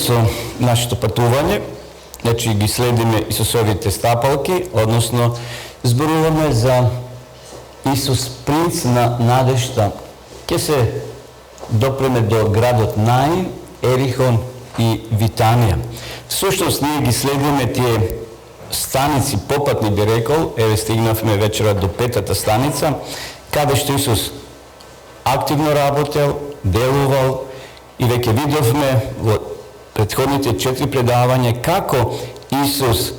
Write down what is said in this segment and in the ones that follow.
со нашето патување, значи ги следиме Исусовите стапалки, односно зборуваме за Исус, принц на надежта. Ке се допреме до градот Наин, Ерихон и Витанија. Всушност ние ги следиме тие станици попатни, би рекол, еве стигнавме вечера до 5-та станица, каде што Исус активно работел, делувал и веќе видовме во претходните 4 предавања како Исус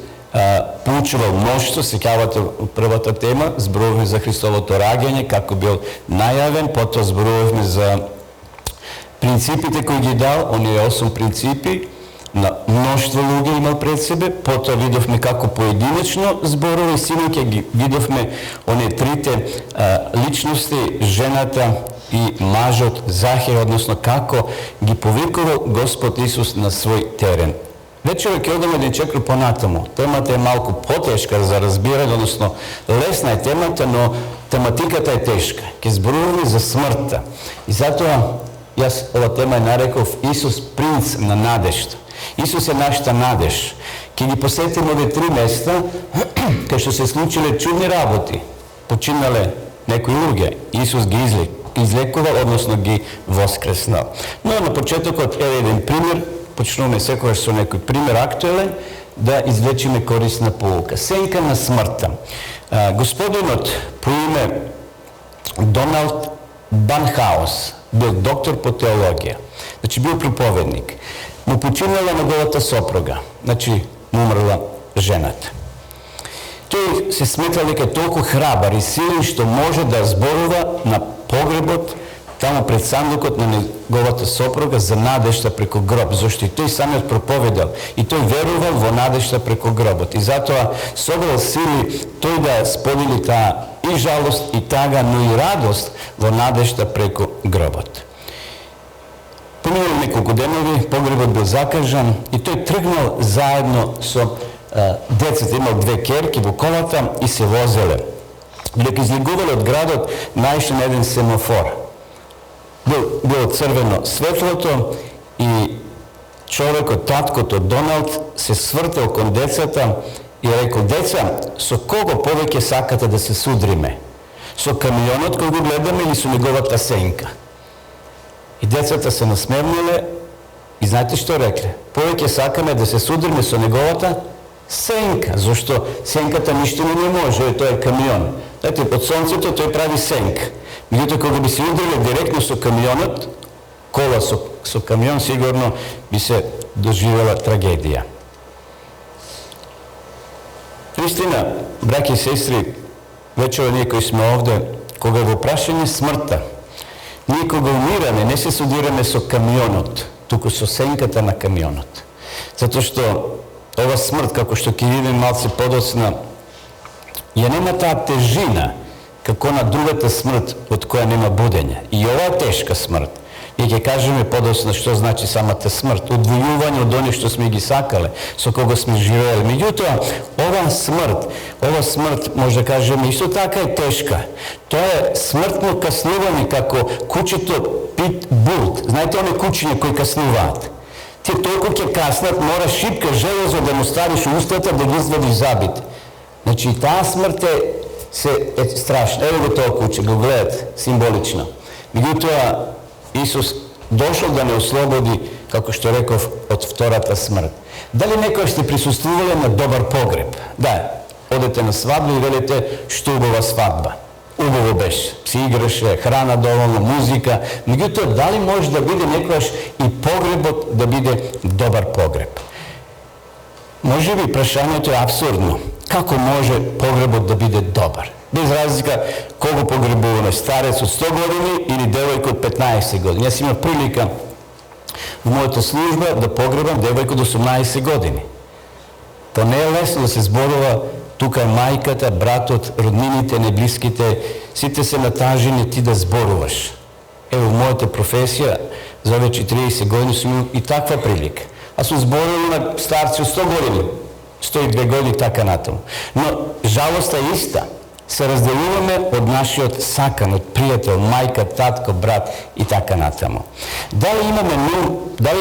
поучувал моштво, сеќавате првата тема, зборувавме за Христовото раѓање, како бил најавен, потоа зборувавме за принципите кои ги дал, оние 8 принципи, на мноштво луѓе имал пред себе, потоа видовме како поединечно зборува и синоќа ги видовме оние трите личности, жената и мажот Захеј, односно како ги повикувал Господ Исус на свој терен. Вечера ќе одиме еден чекор понатаму. Темата е малку потешка за разбирање, односно лесна е темата, но тематиката е тешка. Ќе зборуваме за смртта. И затоа јас ова тема е нареков Исус, принц на надежта. Исус е нашата надеж. Ќе ги посетиме овие 3 места кај што се случиле чудни работи. Починале некои луѓе. Исус ги излекувал, односно ги воскреснал. Но на почетокот е еден пример, почнуваме секогаш со некој пример актуелен, да извлечиме корисна поука. Сенка на смртта. Господинот по име Доналд Банхаус бил доктор по теологија. Значи бил проповедник. Му починала неговата сопруга. Значи му умрла жената. Тој се сметал дека е толку храбар и силен што може да зборува на погребот таму пред сандукот на неговата сопруга за надежта преку гроб, зашто и тој самиот проповедал и тој верувал во надежта преку гробот. И затоа собрал сили тој да сподели таа и жалост и тага, но и радост во надежта преку гробот. Поминали неколку денови, погребот бил закажан и тој тргнал заедно со децата, имал 2 керки во колата и се возеле. Додека излегувале од градот, најшле на еден семафор. Било црвено светлото и човекот, таткото Доналд, се свртел кон децата и рекол: деца, со кого повеќе сакате да се судриме? Со камионот кој го гледаме или со неговата сенка? И децата се насмевнале и знаете што рекле? Повеќе сакаме да се судриме со неговата сенка, зашто сенката ништо не може, тој е камион. Знаете, под сонцето тој прави сенка. Меѓутоа, кога би се удриле директно со камионот, кола со камион, сигурно би се доживела трагедија. Истина, браќи и сестри, вечера ние кои сме овде, кога во прашање смртта, ние кога умираме, не се судираме со камионот, туку со сенката на камионот. Затоа што ова смрт, како што ќе видиме малце подоцна, ја нема таа тежина како на другата смрт од која нема будење. И ова е тешка смрт. Ние ќе кажеме подоцна што значи самата смрт, одвојување од оние што сме ги сакале, со кого сме живееле. Меѓутоа, ова смрт, може да кажеме, исто така е тешка. Тоа е смртно каснување како кучето Пит Булт. Знаете, оние кучиња кои каснуваат? Тие толку ќе каснат, мора шипка железо да му ставиш у устата да ги извадиш зъбите. Значи, таа смрт е страшна. Ево го тоа куче, го гледат символично. Меѓутоа, Исус дошол да не ослободи, како што реков, од втората смрт. Дали некој сте присуствувале на добар погреб? Да, одете на свадба и велите што убава свадба. Убаво беше, се играше, храна доволно, музика. Меѓутоа, дали може да биде некојаш и погребот да биде добар погреб? Може би прашањето е апсурдно. Како може погребот да биде добар? Без разлика кого погребуваме, старец од 100 години или девојка од 15 години. Јас имам прилика во мојата служба да погребам девојка од 18 години. Тоа не е лесно да се зборува, тука е мајката, братот, роднините, неблиските, сите се натажени ти да зборуваш. Ево, во мојата професија, за овие 40 години сум имал и таква прилика. Аз сум зборувал на старци од 100 години, 102 години така натаму. Но жалоста е иста. се разделуваме од нашиот сакан, од пријател, мајка, татко, брат и така натаму. Дали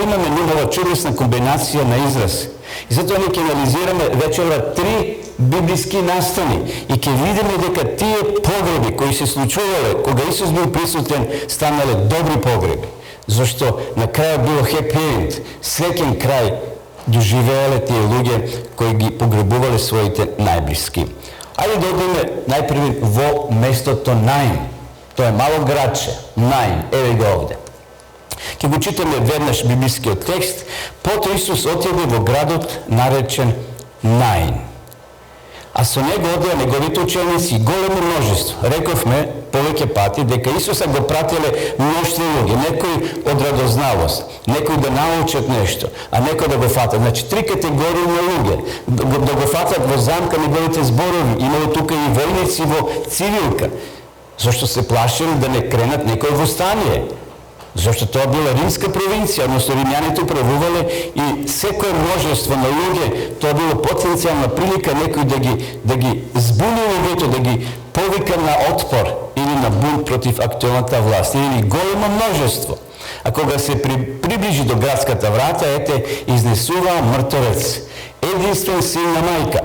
имаме нумава чудесна комбинација на израз? И затоа ние ќе анализираме вечерва 3 библиски настани и ќе видиме дека тие погреби кои се случувале кога Исус бил присутен станале добри погреби. Зашто на крајот било happy end, среќен крај доживеале тие луѓе кои ги погребувале своите најблиски. Ајде да одиме најпрви во местото Наин. Тоа е мало градче, Наин, еве го овде. Ќе го читаме веднаш библискиот текст, потоа Исус отиде во градот наречен Наин. А со него одеа неговите ученици и големо множество. Рековме повеќе пати дека Исуса го прателе мноштво луѓе, некои од радозналост, некои да научат нешто, а некои да го фатат. Значи 3 категории на луѓе. Да го фатат во замка неговите зборови. Имало тука и војници во цивилка. Зашто се плашили да не кренат некој востание. Зашто тоа била римска провинција, односно римјаните управувале и секое множество на луѓе, тоа било потенцијална прилика некој да ги збуни луѓето, да ги повика на отпор или на бунт против актуелната власт, или големо множество. А кога се приближи до градската врата, ете, изнесува мртовец, единствен син на мајка,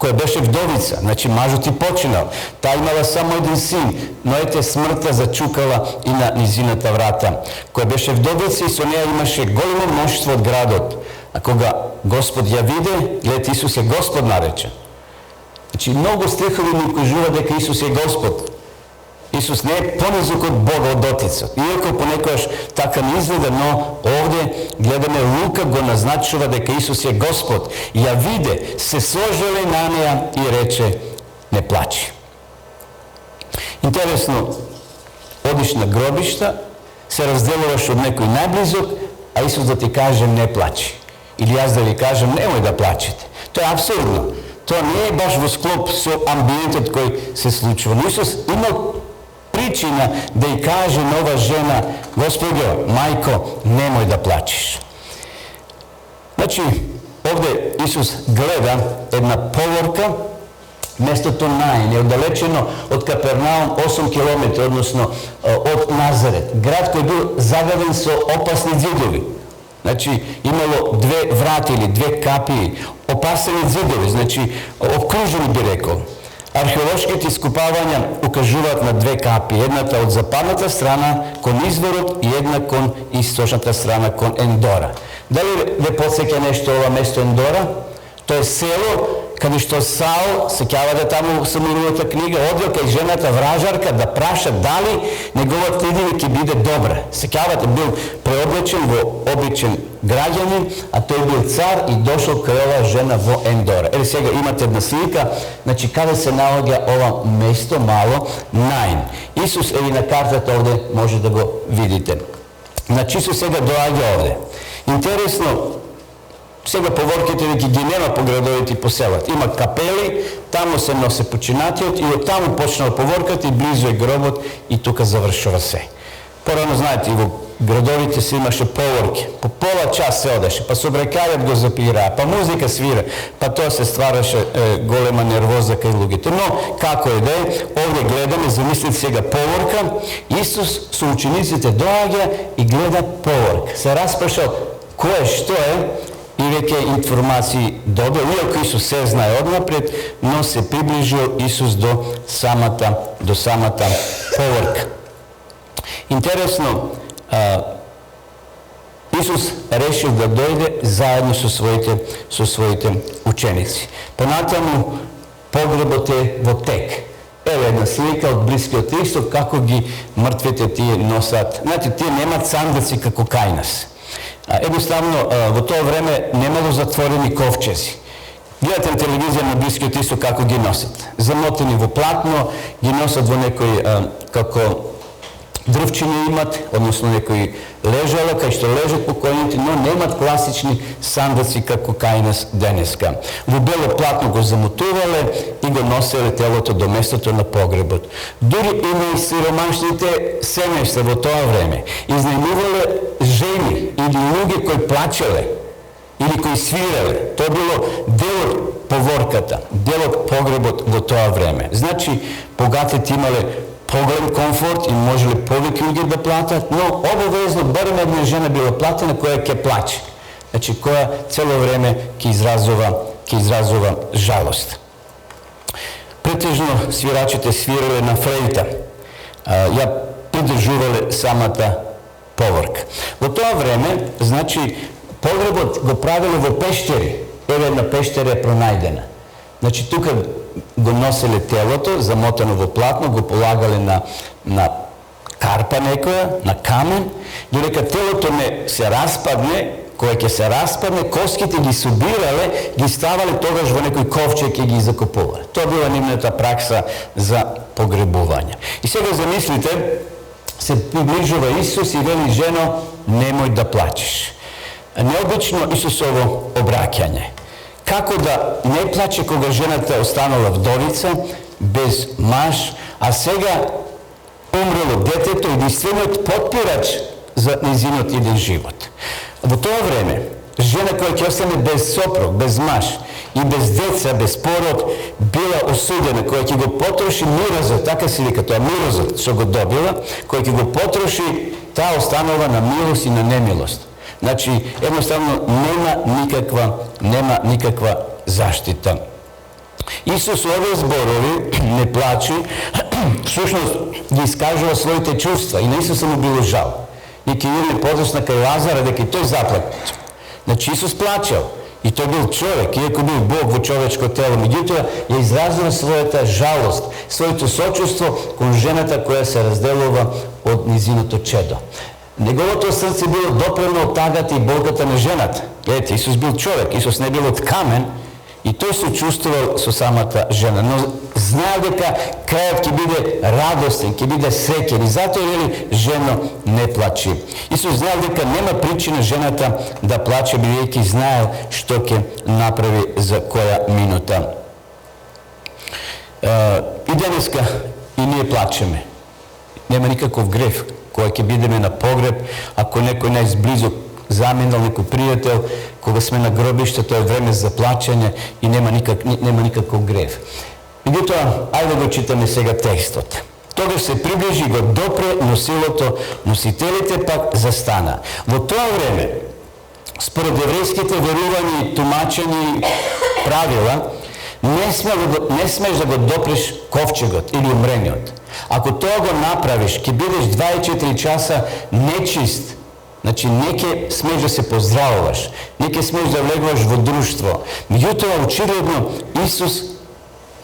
која беше вдовица, значи мажот и починал. Таа имала само един син, но ете смртта зачукала и на низината врата. Која беше вдовица и со неја имаше големо мноштво од градот. А кога Господ ја виде, гледате, Исус е Господ наречен. Значи многу стихови ни кажува дека Исус е Господ. Исус не е понизок од Бога, од Отецот. Иако понекогаш така не изгледа, но овде гледаме Лука го назначува дека Исус е Господ. Ја виде, се сложеле на неја и рече: не плачи. Интересно, одиш на гробишта, се разделуваш од некој најблизок, а Исус да ти каже не плачи. Или јас да ви кажам немој да плачете. Тоа е абсурдно. Тоа не е баш во склоп со амбиентот кој се случува. Но Исус имал причина да ја каже на ова жена: Господјо, мајко, немој да плачиш. Значи, овде Исус гледа една поворка, местото Наин е оддалечено од Капернаум 8 километри, односно од Назарет, град кој бил заграден со опасни ѕидови. Значи, имало 2 врати или 2 капии, опасени ѕидови, значи, окружени би рекол. Археолошките ископавања укажуваат на 2 капи, едната од западната страна кон изворот и една кон источната страна кон Ендора. Дали ве потсеќа нешто ова место Ендора? Тоа е село каде што Саул, сеќавате таму Самуиловата книга, одел кај жената вражарка да праша дали неговата идеја ќе биде добра. Сеќавате, бил преоблечен во обичен граѓанин, а тој бил цар и дошол кај оваа жена во Ендора. Ели сега имате една слика, значи каде се наоѓа ова место мало Наин. Исус е и на картата овде, може да го видите. Значи Исус сега доаѓа овде. Интересно, сега поворките веќе ги нема по градовите и по селата. Има капели, таму се носе починатиот и од таму почнал поворката и близу е гробот и тука завршува се. Порано знаете, и во градовите се имаше поворки. По пола час се одеше, па собрекарјат го запираа, па музика свира, па тоа се ствараше голема нервоза кај луѓето. Но, како е да е, овде гледаме, замислите сега поворка, Исус со учениците доаѓа и гледа поворка. Се распрашал кој што е, и веќе информации добил, иако Исус се знае однапред, но се приближил Исус до самата поворка. Интересно, Исус решил да дојде заедно со своите ученици. Понатаму погребот е во тек. Еве една слика од Блискиот Исток како ги мртвите тие носат. Знаете, тие немаат сандаци како кај нас. Едноставно, во тоа време немало затворени ковчези. Гледате на телевизија на Блискиот Исток како ги носат. Замотени во платно, ги носат во некој како дрвчини имат, односно некои лежала, кај што лежат покојните, но немат класични сандаци како кај нас денеска. Во бело платно го замотувале и го носеле телото до местото на погребот. Дури и на сиромашните семејства во тоа време изнајмувале жени или луѓе кои плачеле или кои свиреле. Тоа било дел од поворката, дел од погребот во тоа време. Значи, богатите имале поголем комфорт и можеле повеќе луѓе да платат, но обавезно барем една жена била платена која ќе плаче. Значи, која цело време ќе изразува жалост. Претежно свирачите свирале на флейта. Ја придржувале самата поворка. Во тоа време, значи, погребот го правиле во пештери. Еве една пештера е пронајдена. Значи, тука го носеле телото, замотано во платно, го полагале на карпа некоја, на камен, додека телото не се распадне, кога ќе се распадне, коските ги собирале, ги ставале тогаш во некој ковчег и ги закопувале. Тоа била нивната пракса за погребување. И сега замислите, се приближува Исус и вели: жено, немој да плачеш. Необично Исусово обраќање. Како да не плаче кога жената останала вдовица, без маж, а сега умрело детето и единствениот потпирач за нејзиниот иден живот. Во тоа време, жена која ќе остане без сопруг, без маж и без деца, без пород, била осудена, која ќе го потроши мирозот, така се вика тоа, мирозот што го добила, која ќе го потроши, таа останува на милост и на немилост. Значи, едноставно нема никаква заштита. Исус овие зборови не плачи, всушност ги искажува своите чувства и на Исуса му било жал. И ќе видиме подоцна кај Лазара дека и тој заплаче. Значи Исус плачел и тој бил човек, иако бил Бог во човечко тело, меѓутоа ја изразува својата жалост, своето сочувство кон жената која се разделува од низиното чедо. Неговото срце било допрено од тагата и болката на жената. Гледайте, Исус бил човек, Исус не бил од камен и тој се чувствувал со самата жена, но знае дека крајот ќе биде радостен, ќе биде среќен и затоа вели: жено, не плачи. Исус знае дека нема причина жената да плаче, бидејќи знаел што ќе направи за која минута. И денеска и ние плачеме. Нема никаков греф кој ќе бидеме на погреб, ако некој најзблизо заминал, некој пријател, кога сме на гробиште, тоа е време за плачење и нема никаков греф. Меѓутоа, ајде да читаме сега текстот. Тогаш се приближи, го допре носилото, носителите пак застана. Во тоа време, според еврејските верувања и тумачења и правила, не смеш да го допреш ковчегот или умрениот. Ако тоа го направиш, ќе бидеш 24 часа нечист. Значи, не ќе смеш да се поздравуваш, не ќе смеш да влегуваш во друштво. Меѓутоа, очигледно, Исус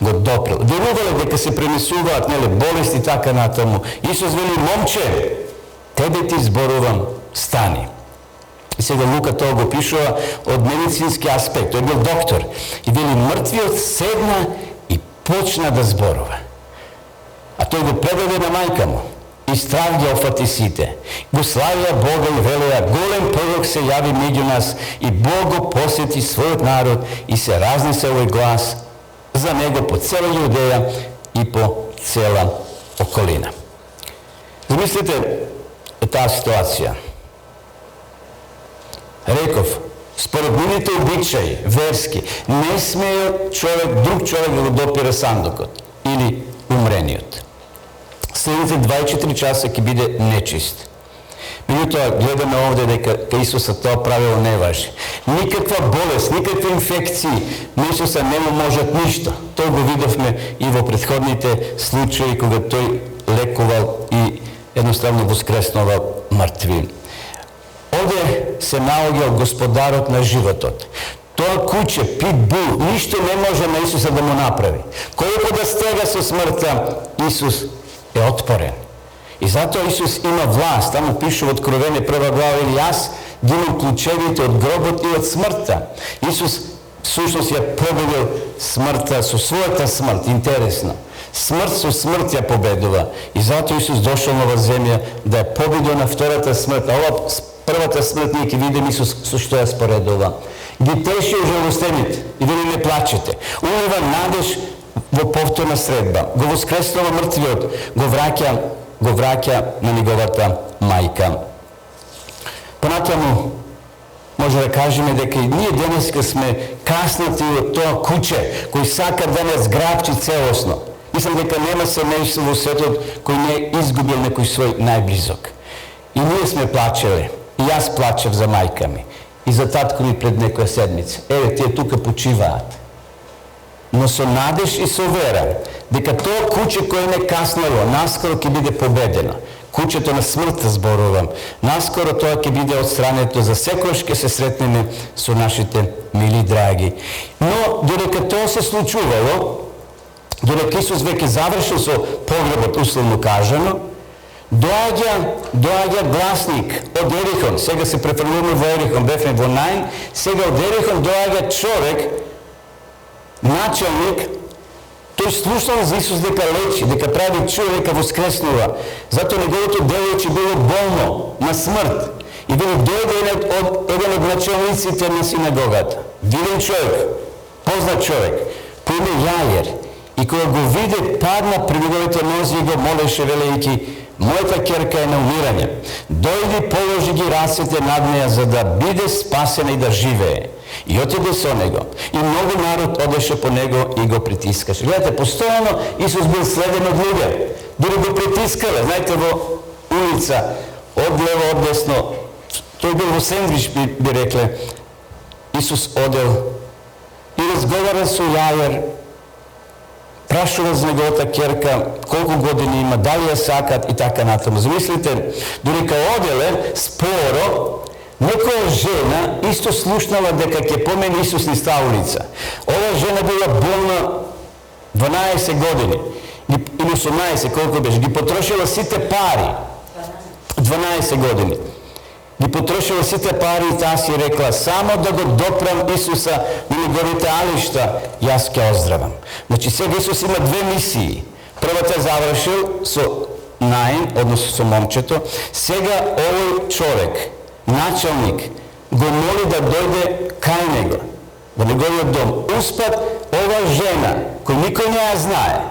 го допрел. Верувале дека се пренесуваат, болести така натаму. Исус вели: момче, тебе ти зборувам, стани. И сега Лука тоа го пишува од медицински аспект. Тој бил доктор. И вели: мртвиот седна и почна да зборува. А тој го предаде на мајка му. И страх ги офати сите. Го славија Бога и велеа: голем пророк се јави меѓу нас и Бог го посети својот народ, и се разнесе овој глас за него по цела Јудеја и по цела околина. Замислите таа ситуација. Реков, според нивните обичаи, верски, не смее друг човек да го допира сандукот или умрениот. Следните 24 часа ќе биде нечист. Меѓутоа, гледаме овде дека Исуса тоа правило не важи. Никаква болест, никакви инфекции на Исуса не му можат ништо. Тоа го видовме и во претходните случаи кога тој лекувал и едноставно воскреснувал мртви. Овде се наоѓал господарот на животот. Тоа куче, питбул, ништо не може на Исуса да му направи. Колку да стега со смртта, Исус е отпорен. И затоа Исус има власт. Таму пише во Откровение 1 глава: или јас ги имам клучевите од гробот и од смртта. Исус всушност ја победил смртта со својата смрт. Интересно. Смрт со смрт ја победува. И затоа Исус дошол на оваа земја да ја победил на втората смрт. А ова првата смрт ние ќе видиме Исус со што ја споредува. Ги теши ужалостените и вели: не плачете. Улива надеж во повторна средба. Го воскреснува мртвиот, го враќа на неговата мајка. Понатаму може да кажеме дека и ние денеска сме каснати од тоа куче кој сака да нас грабчи целосно. Мислам дека нема семејство во светот кој не изгубил некој свој најблизок. И ние сме плачеле. И јас плачев за мајка ми. И за татко ми пред некоја седмица. Еве, тие тука почиваат. Но со надеж и со вера, дека тоа куче кој не каснало, наскоро ќе биде победено. Кучето на смртта зборувам. Наскоро тоа ќе биде отстрането, за секојаш ќе се сретнеме со нашите мили драги. Но додека тоа се случувало, додека Исус веќе завршил со погребот, условно кажано, доаѓа гласник од Ерихон. Сега се префрлуваме во Ерихон, бевме во Наин, сега од Ерихон доаѓа човек, началник. Тој слушнал за Исус дека лечи, дека прави чудо, дека воскреснува. Затоа неговото девојче било болно на смрт. И дојде еден од началниците на синагогата. Виден човек, познат човек, по име Јаир. И кога го виде, падна при неговите нози и го молеше, велејќи: мојата ќерка е на умирање. Дојди, положи ги рацете над неја, за да биде спасена и да живее. И отиде со него. И многу народ одеше по него и го притискаше. Гледате, постојано Исус бил следен од луѓе. Дури го притискале. Знаете, во улица, од лево, од десно, тој бил во сендвич, би рекле. Исус одел и разговара со Јаир, прашува за неговата ќерка, колку години има, дали ја сакат и така натаму. Замислите, додека оделе споро, некоја жена исто слушнала дека ќе помине Исус низ таа улица. Ова жена била болна 12 години, или 18, колку беше, ги потрошила сите пари. 12 години. Ги потрошила сите пари и таа си рекла: само да го допрам Исуса на неговите алишта, јас ќе оздравам. Значи сега Исус има две мисии. Првата завршил со Наин, односно со момчето. Сега овој човек, началник, го моли да дојде кај него, во неговиот дом. Успат ова жена, кој никој не ја знае,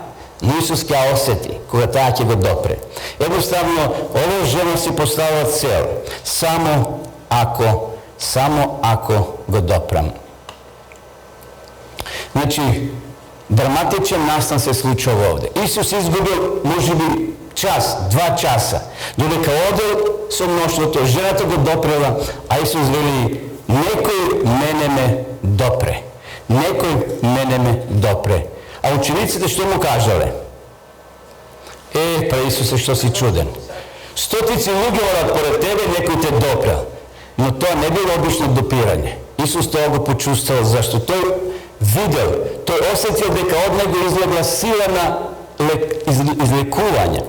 но Исус ќе осети кога таа ќе го допре. Едноставно, ова жена си поставила цел: само ако го допрам. Значи, драматичен настан се случува овде. Исус изгубил, можеби, час, 2 часа, додека одел со мноштвото, жената го допрела, а Исус вели: некој мене ме допре. Некој мене ме допре. А учениците што му кажале? Па Исусе, што си чуден. Стотици луѓе одат поред тебе, некој те допрел. Но тоа не било обично допирање. Исус тоа го почувствувал, зашто тој видел, тој осетил дека од него излегла сила на излекување.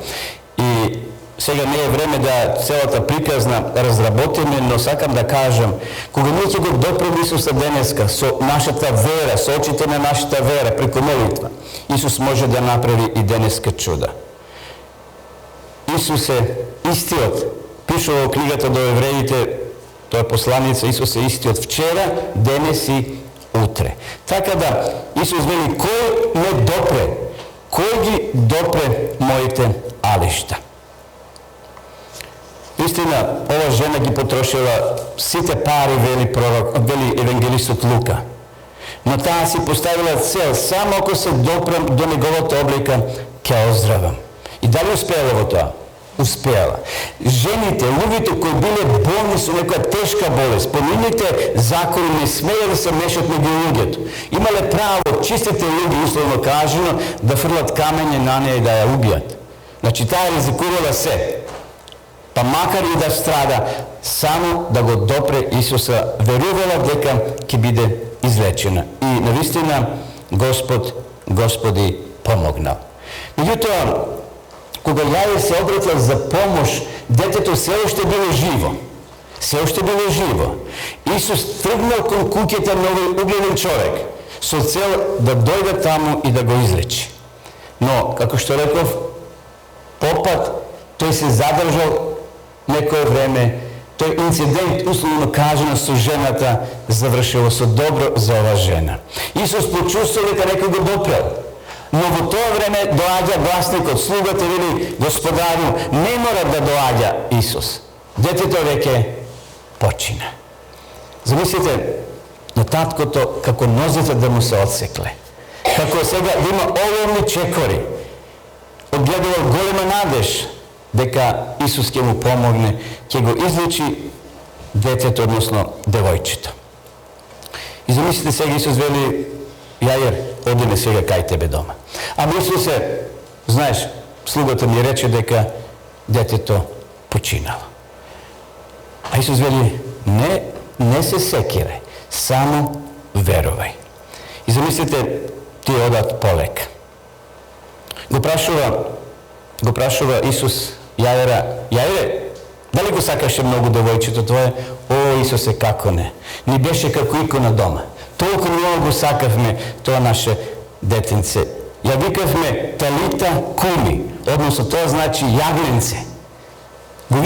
И сега не е време да целата приказна разработиме, но сакам да кажам, кога ние ќе го допрем Исуса денеска со нашата вера, со очите на нашата вера, преку молитва, Исус може да направи и денеска чуда. Исус е истиот. Пишува во книгата до евреите, тоа е посланица, Исус е истиот вчера, денес и утре. Така да, Исус вели: кој ме допре? Кој ги допре моите алишта? Истина, ова жена ги потрошила сите пари, вели евангелистот Лука. Но таа си поставила цел: само ако се допрем до неговата облика, ќе оздравам. И дали успеала во тоа? Успеала. Жените, луѓето кои биле болни со некоја тешка болест, по нивните закони не смеја да се мешат меѓу луѓето. Имале право чистите луѓе, условно кажано, да фрлат камење на неја и да ја убијат. Значи таа ризикувала се. Па макар и да страда, само да го допре Исуса, верувала дека ќе биде излечена. И навистина Господи помогнал. Меѓутоа, кога Јаир се обратил за помош, детето се уште било живо. Се уште било живо. Исус тргнал кон куќата на овој угледен човек со цел да дојде таму и да го излечи. Но, како што реков, попат тој се задржал некое време. Тој инцидент, условно кажано, со жената завршило со добро за ова жена. Исус почувствува дека некој го допрел. Но во тоа време доаѓа гласникот, слугата вели: Господарю, не мора да доаѓа Исус. Детето веќе почина. Замислите на таткото како нозете да му се отсекле. Како сега да има оловни чекори. Одгледувал голема надеж дека Исус ќе му помогне, ќе го излечи детето, односно девојчето. И замислите сега Исус вели: Јаир, одиме сега кај тебе дома. Ама Исусе, знаеш, слугата ми рече дека детето починало. А Исус вели: не се секирај, само верувај. И замислите, тие одат полека. Го прашува Исус Јаира: Јаире, дали го сакаше многу девојчето твое? О, Исусе, како не. Ни беше како икона дома. Толку многу го сакавме тоа наше детенце. Ја викавме Талита куми, односно тоа значи јагненце. Го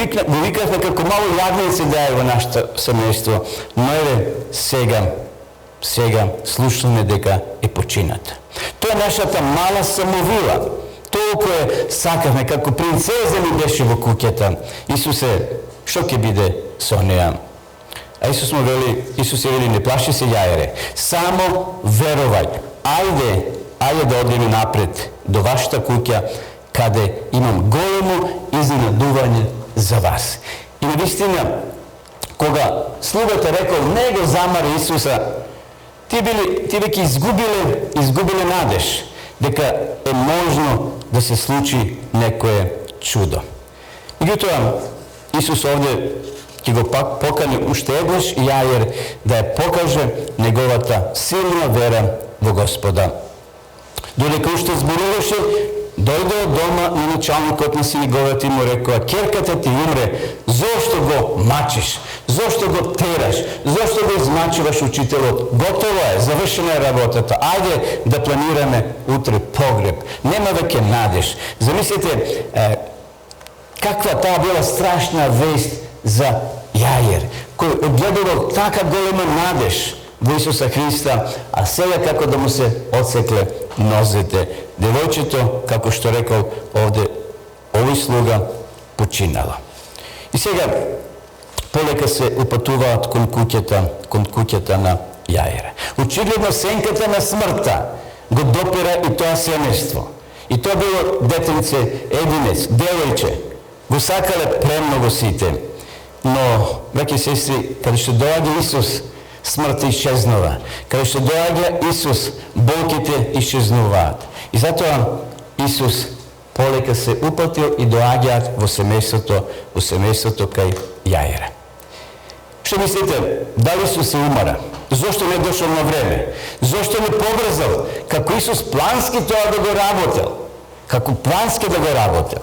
викавме како мало јагненце да е во нашето семејство, но еве сега слушаме дека е почината. Тоа е нашата мала самовила. Толку е сакавме, како принцеза ни беше во куќата. Исусе, што ќе биде со неа? А Исус вели: не плаши се, Јаире, само верувај. Ајде да одиме напред до вашата куќа, каде имам големо изненадување за вас. И навистина, кога слугата рекол: не го замари Исуса, ти веќе изгубиле надеж дека е можно да се случи некое чудо. Меѓутоа, Исус овде ќе го покани уште еднаш Јаир да ја покаже неговата силна вера во Господа. Додека уште зборуваше, дојде од дома на началникот на синагогата и му рекоа: ќерката ти умре, зошто го мачиш, зошто го тераш, зошто го измачуваш учителот? Готово е, завршена е работата, ајде да планираме утре погреб, нема веќе надеж. Замислите, каква таа била страшна вест за Јаир, кој одгледувал така голема надеж во Исуса Христа, а сега како да му се отсекле нозете. Девојчето, како што рекол овде овој слуга, починало. И сега полека се упатуваат кон куќата на Јаира. Очигледно сенката на смртта го допира и тоа семејство. И тоа било детенце, единец, девојче. Го сакале премногу сите. Но, браќи и сестри, каде што доаѓа Исус, смртта исчезнува. Каде што доаѓа Исус, болките исчезнуваат. И затоа Исус полека се упатил и доаѓаат во семејството кај Јаира. Што мислите, дали Исус се умара? Зошто не дошол на време? Зошто не побрзал? Како Исус плански тоа да го работел? Како плански да го работел?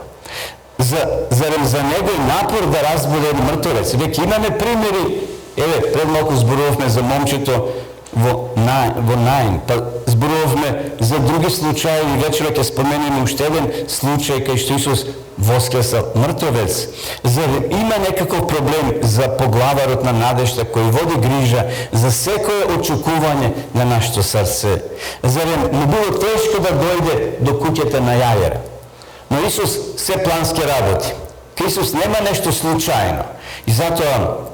Зарем за негој напор да разбуде мртвец? Веќе имаме примери. Еве, пред малку зборувавме за момчето во Наин, па зборувавме за други случаи и вечера ќе споменеме уште еден случај кај што Исус воскресал мртвец. Зарем има некаков проблем за поглаварот на надежта кој води грижа за секое очекување на нашето срце? Зарем не било тешко да дојде до куќата на Јаира? Но Исус се плански работи. Кај Исус нема нешто случајно. И затоа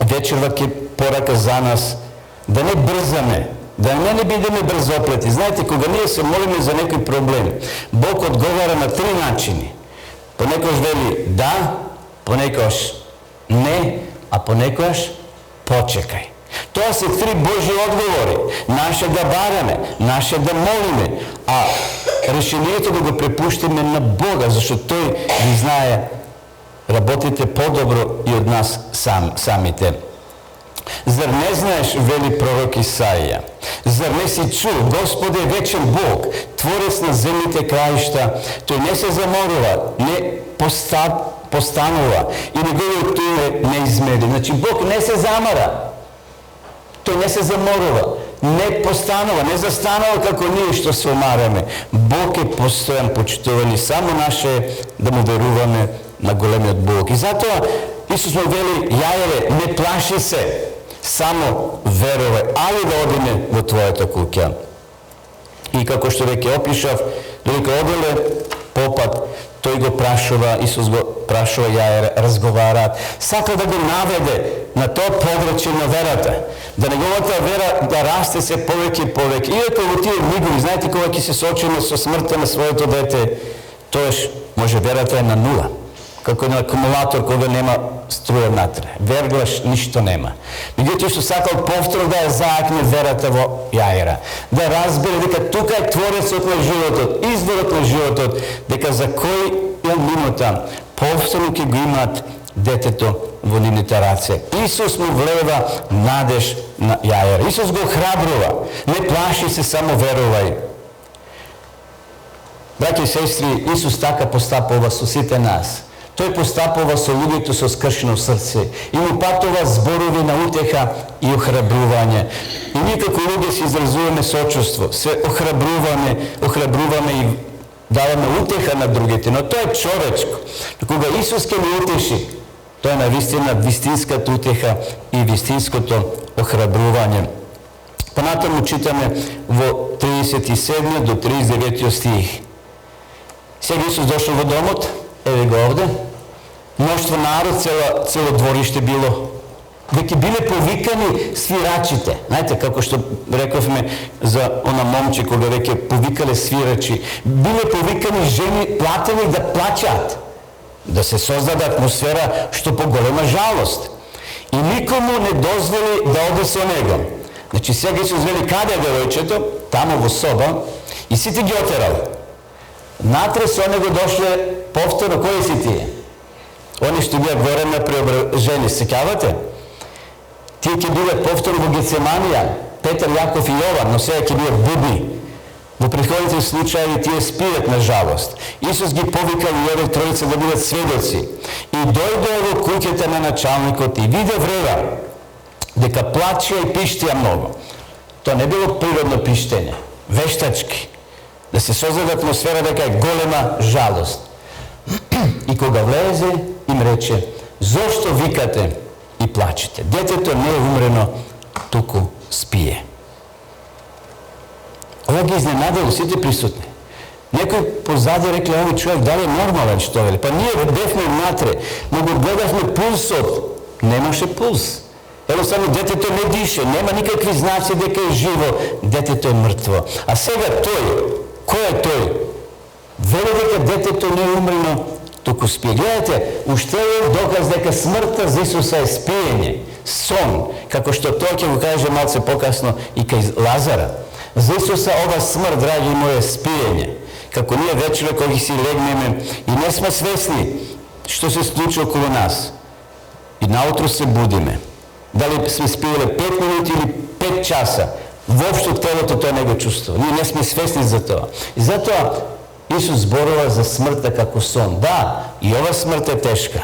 вечерва ќе порака за нас да не брзаме, да не бидеме брзоплети. Знаете, кога ние се молиме за некој проблем, Бог одговара на 3 начини. Понекогаш вели да, понекогаш не, а понекогаш почекај. Тоа се 3 Божји одговори. Наше да бараме, наше да молиме, а решението да го препуштиме на Бога, зашто Тој ги знае работите по-добро и од нас самите. Зар не знаеш, вели пророк Исаија, зар не си чул, Господ е вечен Бог, Творец на земните краишта, Тој не се заморува, не постанува и неговиот туе не измери. Значи Бог не се замара, Тој не се заморува, не постанува, не застанува како ние што се умараме. Бог е постојан, почитувани, само наше да му веруваме на големиот Бог. И затоа Исус му вели: Јаире, не плаши се, само верувај, али да одиме во твојата куќа. И како што веќе опишав, додека оделе попат, тој го прашува, Исус го прашува Јаир, разговараат, сакал да го наведе на тоа повраќање на верата, да неговата вера да расте се повеќе и повеќе. Иако во тие мигови, знаете, кога ќе се соочиме со смртта на своето дете, тоаш може верата е на нула. Како на акумулатор кога нема струја натре. Верглаш ништо нема. Меѓутоа што сакал повторно да ја заакне верата во Јаира, да разбере дека тука е творецот на животот, изворот на животот, дека за кој минута повторно ќе го имаат детето во нивните раце. Исус му влева надеж на Јаира. Исус го храбрува. Не плаши се, само верувај. Браќи и сестри, Исус така постапува со сите нас. Тој постапува со луѓето со скршено срце и му патува зборови на утеха и охрабрување. И ние како луѓе се изразуваме сочувство, се охрабруваме и даваме утеха на другите, но тоа е човечко. Кога Исус ќе ни утеши, тоа е навистина вистинската утеха и вистинското охрабрување. Понатаму читаме во 37 до 39 стих. Сега Исус дошол во домот, еве го овде, мноштво народ, цело двориште било. Веќе биле повикани свирачите. Знаете, како што рековме за она момче кога веќе повикале свирачи. Биле повикани жени платени да плачат, да се создаде атмосфера што поголема жалост. И никому не дозволи да оде со него. Значи сега Исус вели каде е девојчето, таму во соба, и сите ги отерал. Натре со него дошле повторно, кои си тие? Они што бија горе на преображени, сеќавате? Тие ќе бидат повторно во Гецеманија, Петар, Јаков и Јован, но сега ќе бидат будни. Во претходните случаи тие спијат на жалост. Исус ги повикал и овие тројца да бидат сведоци. И дојде во куќата на началникот и виде врева дека плачеа и пиштија многу. Тоа не било природно пиштење, вештачки. Да се создаде атмосфера дека е голема жалост. И кога влезе, им рече, зошто викате и плачете? Детето не е умрено, туку спие. Ова ги изненадело сите присутни. Некој позади рекле, овој човек дали е нормален што вели? Па ние бевме внатре, но го гледавме пулсот. Немаше пулс. Едноставно детето не дише, нема никакви знаци дека е живо, детето е мртво. А сега тој, кој е тој? Вели дека детето не е умрено, туку спие. Гледате, уште е доказ дека смртта за Исуса е спиење, сон, како што тој ќе го каже малце покасно и кај Лазара. За Исуса ова смрт, драги мои, е спиење. Како ние вечера кога си легнеме и не сме свесни што се случи околу нас. И наутро се будиме. Дали сме спиеле 5 минути или 5 часа, воопшто телото тоа не го чувствува. Ние не сме свесни за тоа. И затоа Исус зборува за смртта како сон. Да, и ова смрт е тешка.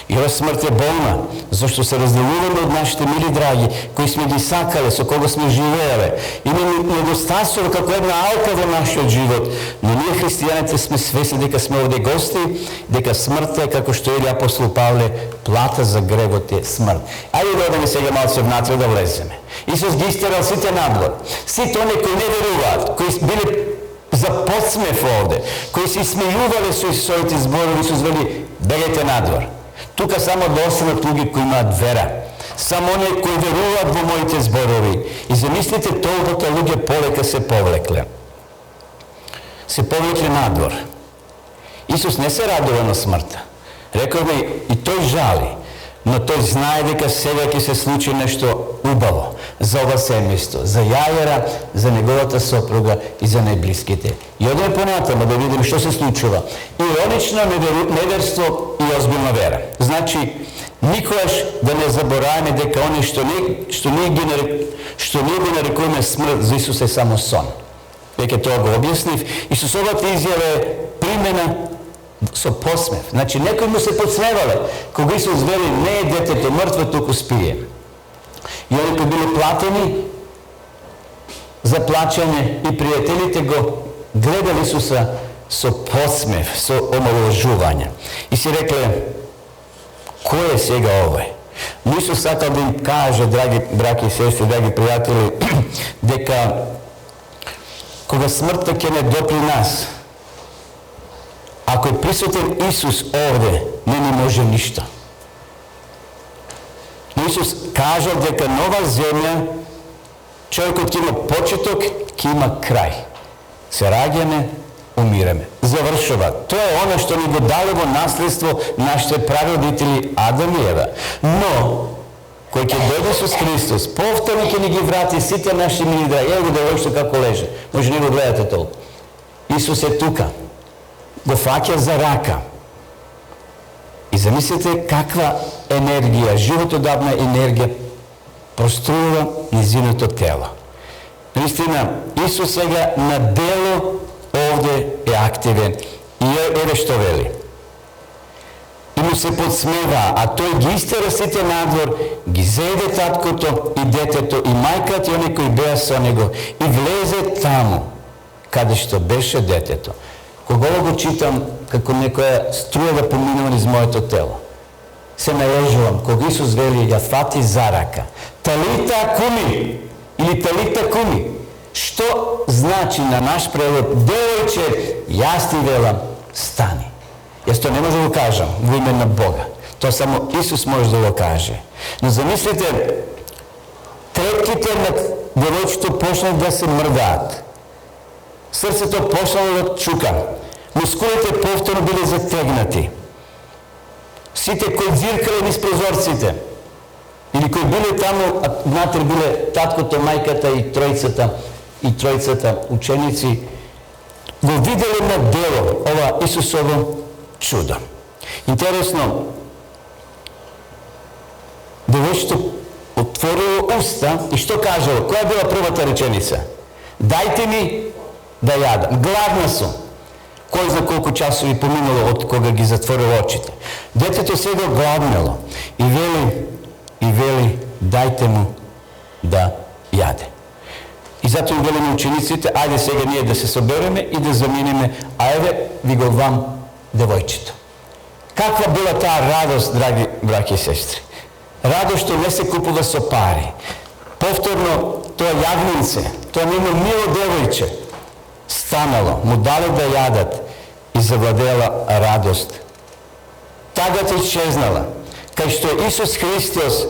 И ова смрт е болна, зашто се разделуваме од нашите мили драги, кои сме ги сакале, со кого сме живееле. Имаме недостатство како една алка во нашиот живот, но ние христијаните сме свесни дека сме овде гости, дека смртта е, како што ели апостол Павле, плата за гревот е смрт. Ајде да одеме сега малце внатре да влеземе. Исус ги истерал сите надвор. Сите оние кои не веруваат, кои биле за подсмев овде, кои се смејувале со своите зборови, Исус вели, бегете надвор. Тука само да останат луѓе кои имаат вера. Само оние кои веруваат во моите зборови. И замислите, толкова луѓе полека се повлекле. Се повлекле надвор. Исус не се радува на смртта. Рековме, и тој жали, но тој знае дека сега ќе се случи нешто убаво за ова семејство, за Јаира, за неговата сопруга и за најблиските. И одеме понатаму да видиме што се случува. Иронично неверство и озбилна вера. Значи, никогаш да не забораваме дека они што ние ги нарекуваме смрт за Исус е само сон. Веќе тоа го објаснив. Исусовата изјава е примена со посмев. Значи, некој му се подсмевале. Кога Исус вели, не е детето мртво, туку спие. И они кои биле платени за плачање и пријателите го гледали Исуса со посмев, со омаловажување. И си рекле, кој е сега овој? Но Исус сакал да им каже, драги браки и сестри, драги пријатели, дека кога смртта ќе не допри нас, ако е присутен Исус овде, не ни може ништо. Но Исус кажал дека нова земја, човекот ќе има почеток, ќе има крај. Се раѓаме, умираме. Завршува. Тоа е оно што ни го дали во наследство нашите прародители Адам и Ева. Но кој ќе дојде Исус Христос, повторно ќе ни ги врати сите наши мили драги. Ево го девојчето како леже. Може не го гледате толку. Исус е тука. Го фаќа за рака. И замислете каква енергија, животодавна енергија прострува низиното тело. Наистина, Исус сега на дело овде е активен. И еве што вели. И му се подсмева, а тој ги истера сите надвор, ги зеде таткото и детето и мајката и оние кои беа со него и влезе таму, каде што беше детето. Кога го читам како некоја струја да поминува низ моето тело, се најежувам кога Исус вели ја фати за рака. Талита куми или талита куми. Што значи на наш превод? Девојче, јас ти велам, стани. Јас тоа не може да го кажам во име на Бога. Тоа само Исус може да го каже. Но замислите, трепките на девојчето почнат да се мрдаат. Срцето почнало да чука. Мускулите повторно биле затегнати. Сите кои дзиркале низ прозорците, или кои биле таму, а внатре биле таткото, мајката и тројцата ученици, го виделе на дело ова Исусово чудо. Интересно, девојчето отворило уста и што кажало? Која била првата реченица? Дајте ми да јадам. Гладна сум. Кој за колку часови поминало од кога ги затворило очите. Детето сега гладнело и вели дајте му да јаде. И затоа вели на учениците, ајде сега ние да се собереме и да заминеме, а еве ви го вам девојчето. Каква била таа радост, драги браќи и сестри? Радост што не се купува со пари. Повторно, тоа јагненце, тоа нема мило девојче, станало, му дали да јадат и завладела радост. Тагата исчезнала. Кај што е Исус Христос,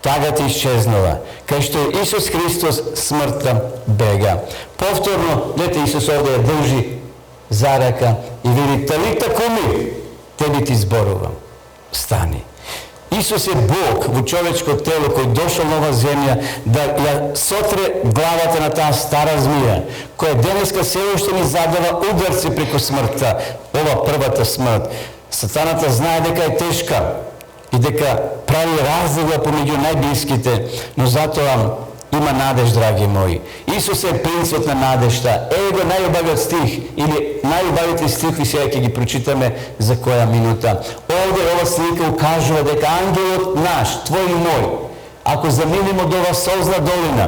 тагата исчезнала. Кај што е Исус Христос, смртта бега. Повторно, дете Исус овде ја држи за рака и вели, талита куми, тебе ти зборувам. Стани. Исус е Бог во човечко тело кој дошол на ова земја да ја сотре главата на таа стара змија, која денеска се уште ни задава ударци преку смртта, ова првата смрт. Сатаната знае дека е тешка и дека прави разлика помеѓу најблиските, но затоа има надеж, драги мои. Исус е принцот на надежта. Еве го најубавиот стих, или најубавите стихи сега ќе ги прочитаме за која минута. Овде ова слика укажува дека ангелот наш, твој и мој, ако заминеме од ова солзна долина,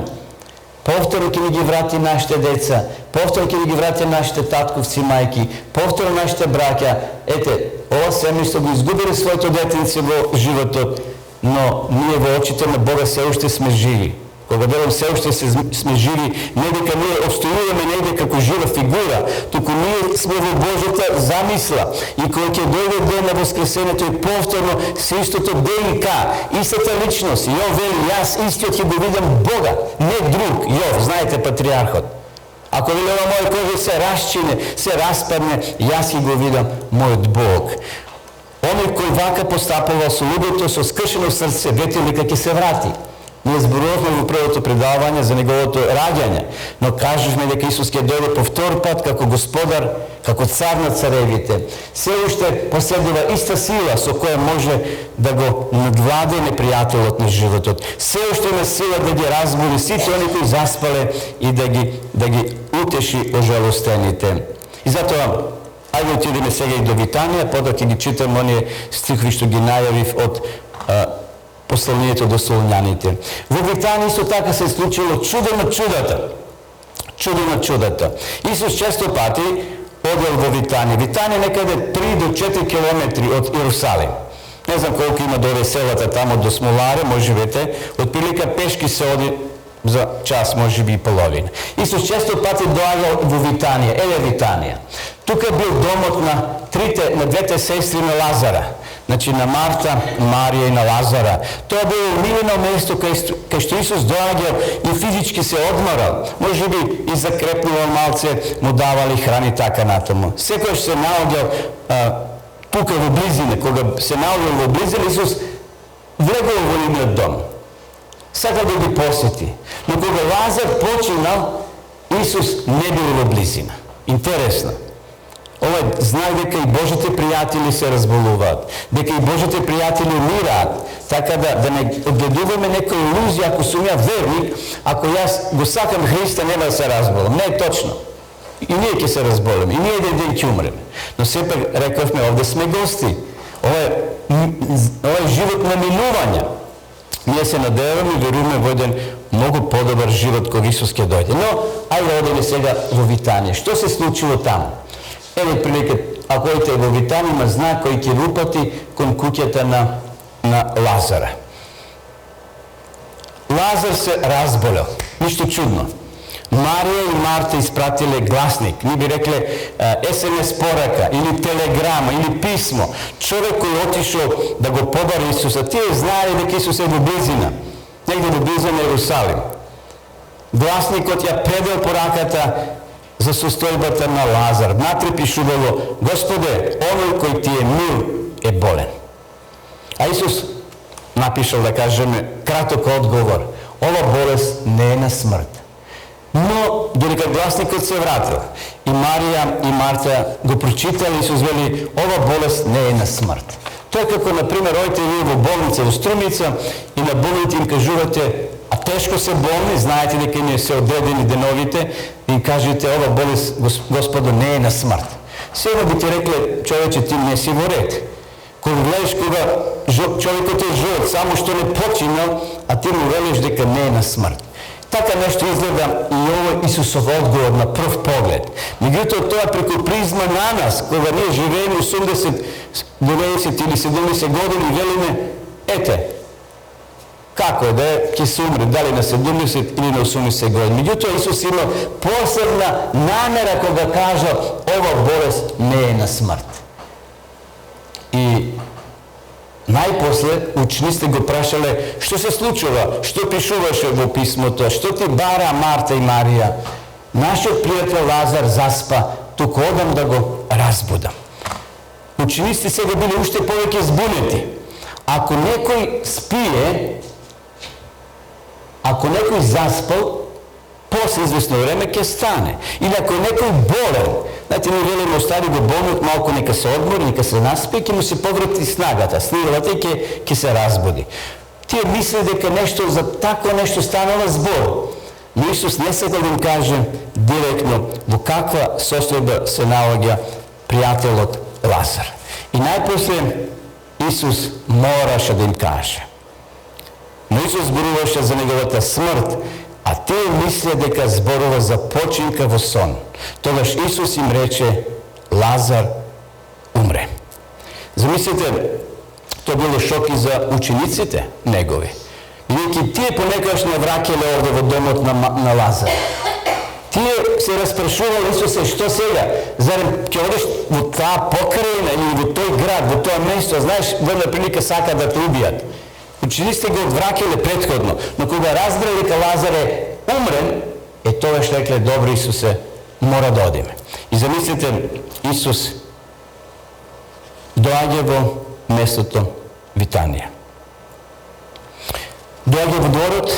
повторно ќе ни ги врати нашите деца, повторно ќе ни ги врати нашите татковци, мајки, повторно нашите браќа. Ете, ова семејство го изгубиле своето детенце во животот, но ние во очите на Бога се уште сме живи. Кога велам се уште сме живи, не дека ние обстојуваме негде како жива фигура, туку ние сме во Божјата замисла. И кога ќе дојде ден на воскресението и повторно се истото ДНК, истата личност, Јов вели, јас истиот ќе го видам Бога, не друг. Јов, знаете, патриархот. Ако вели ова моја кожа се расчине, се распадне, јас ќе го видам мојот Бог. Оној кој вака постапува со луѓето со скршено срце, ветил дека ќе се врати. Ние зборувавме во првото предавање за неговото раѓање, но кажувме дека Исус ќе дојде по втор пат како господар, како цар на царевите. Се уште поседува иста сила со која може да го надвладе непријателот на животот. Се уште има сила да ги разбуди сите они кои заспале и да ги утеши ожалостените. И затоа ајде отидеме сега и до Витанија, потоа ќе ги читам оние стихови што ги најавив од посланието до Солуњаните. Во Витанија исто така се случило чудо на чудата. Чудо на чудата. Исус често пати одел во Витанија. Витанија некаде 3 до 4 километри од Иерусалим. Не знам колку има до селата тамо до Смоларе, можевете, од прилика пешки се оди за час, може би и половина. Исус често пати доаѓал во Витанија. Еве Витанија. Тука бил домот на двете сестри на Лазара. Значи на Марта, Марија и на Лазара. Тоа било милено место кај што Исус доаѓал и физички се одморал. Може би и закрепнувал малце, му давали храни така натаму. Секој се наоѓал тука во близина, кога се наоѓал во близина, Исус влегол во нивниот дом. Сакал да ги посети. Но кога Лазар починал, Исус не бил во близина. Интересно. Ова е знак дека и Божите пријатели се разболуваат, дека и Божите пријатели умираат, така да не одгледуваме некоја илузија, ако сум ја верник, ако јас го сакам Христа, нема да се разболам. Не е точно. И ние ќе се разболеме, и ние еден ден ќе умреме. Но сепак рековме, овде сме гости. Ова е живот на минување. Ние се надеваме и веруваме во еден многу подобар живот кога Исус ќе дојде. Но, ајде одеме сега во Витанија. Што се случило таму? Еве прилика, ако одите во Витанија, има знак кој ќе упати кон куќата на Лазара. Лазар се разболел. Ништо чудно. Марија и Марта испратиле гласник, ни би рекле СМС порака, или телеграма, или писмо. Човек кој отишол да го побари Исуса, тие знаеле дека Исус е во близина, негде во близина Ерусалим. Гласникот ја предал пораката за состојбата на Лазар. Натре пишувало: Господе, оној кој ти е мил е болен. А Исус напишал, да кажеме, краток одговор: ова болест не е на смрт. Но додека гласникот се вратил и Марија и Марта го прочитали, Исус вели: ова болест не е на смрт. Тоа како, например, одите вие во болница во Струмица и на болните им кажувате: а тешко се болни, знаете дека им се одредени деновите, и им кажете: ова болест, Господо, не е на смрт. Сега би ти рекле: човече, ти не си во ред. Кога гледаш кога човекот е жив, само што не починал, а ти му велиш дека не е на смрт. Така нешто изгледа и ово Исусов одговор на прв поглед. Меѓутоа тоа преку призма на нас, кога ние живееме 80, 90 или 70 години, велиме: ете, како е да е, ќе се умре, дали на 70 или на 80 години. Меѓутоа Исус има посебна намера кога кажа: ова болест не е на смрт. И најпосле учениците го прашале: што се случува, што пишуваше во писмото, што ти бара Марта и Марија? Нашиот пријател Лазар заспа, туку одам да го разбудам. Учениците сега били уште повеќе збунети. Ако некој спие, ако некој заспал, после известно време ќе стане. Или ако е некој болен, знаете, ние велиме: остави го болниот малку, нека се одмори, нека се наспи, ќе му се поврати снагата, снилата и ќе се разбуди. Тие мисле дека нешто за тако нешто станува збор. Но Исус не сакал да им каже директно во каква состојба се наоѓа пријателот Лазар. И најпосле Исус мораше да им каже. Но Исус зборуваше за неговата смрт, а тие мисле дека зборува за починка во сон. Тогаш Исус им рече: Лазар умре. Замислете, тоа било шок и за учениците негови. Бидејќи тие понекогаш не враќале овде во домот на Лазар. Тие се распрашувале: Исусе, што сега? Зарем ќе одиш во таа покрајна или во тој град, во тоа место? Знаеш, во една прилика сака да те убијат. Учениците го одвраќале претходно, но кога разбрали дека Лазар е умрен, тогаш рекле: добро, Исусе, мора да одиме. И замислете, Исус доаѓа во местото Витанија. Доаѓа во дворот,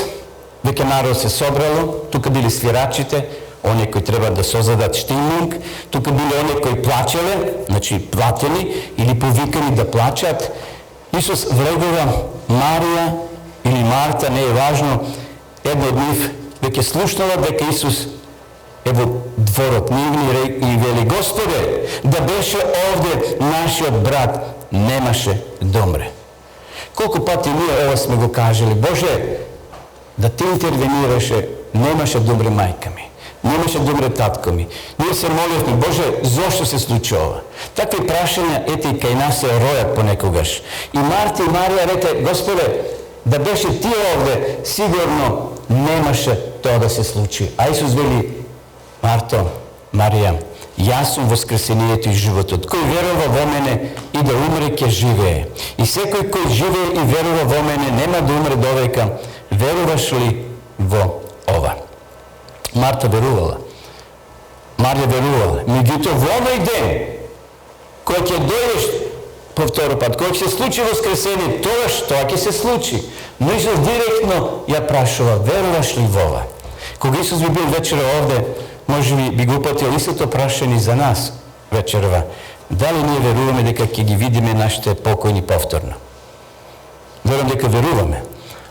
веќе народ се собрало, тука били свирачите, оние кои треба да созадат штиминг, тука били оние кои плачеле, значи платени или повикани да плачат. Исус влегува, Марија или Марта, не е важно, една од нив веќе слушнала дека Исус е во дворот нивни и вели: Господе, да беше овде нашиот брат, немаше да умре. Колку пати ние ова сме го кажали: Боже, да ти интервенираше, немаше да умре мајка ми, немаше да умре татко ми. Ние се молевме: Боже, зошто се случи ова? Такви прашања, ете, и кај нас се ројат понекогаш. И Марта и Марија рекле: Господе, да беше ти овде, сигурно немаше тоа да се случи. А Исус вели: Марто, Марија, Јас сум воскресението и животот. Кој верува во мене и да умре ќе живее. И секој кој живее и верува во мене нема да умре довека. Веруваш ли во ова? Марта верувала. Марија верувала. Меѓутоа во овој ден, кој ќе дојдеш по втори пат, кој ќе се случи воскресение, тоа ќе се случи. Но Исус директно ја прашува, веруваш ли во ова? Кога Исус би бил вечера овде, може би го упатил истото прашање за нас вечерва. Дали ние веруваме дека ќе ги видиме нашите покојни повторно? Верувам дека веруваме,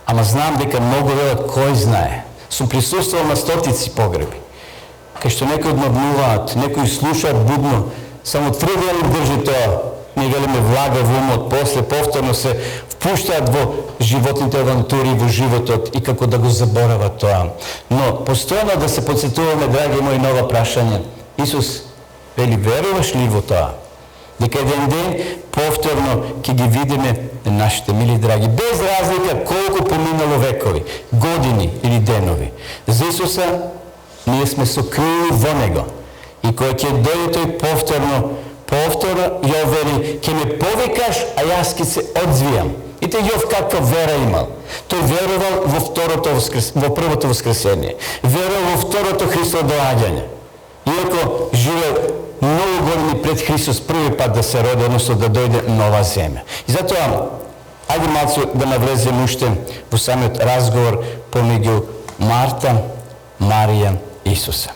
ама знам дека многу велат кој знае. Сум присуствувал на стотици погреби, кај што некои одморнуваат, некои слушаат будно, само 3 дена држи тоа. Ние велиме влага во умот, после повторно се впуштаат во животните авантури, во животот и како да го заборават тоа. Но постојано да се подсетуваме, драги мои, нова прашање. Исус вели, веруваш ли во тоа? Дека еден ден повторно ќе ги видиме нашите мили драги, без разлика колку поминало векови, години или денови. За Исуса ние сме сокрили во Него. И кој ќе дојде тој повторно Јов вели, ќе ме повикаш, а јас ќе се одзвијам. Ите Јов каква вера имал. Тој верувал во првото воскресение. Верувал во второто Христово доаѓање. Иако живеел многу години пред Христос први пат да се роди, односно да дојде нова земја. И затоа, ајде малку да навлезем уште во самиот разговор помеѓу Марта, Марија и Исуса.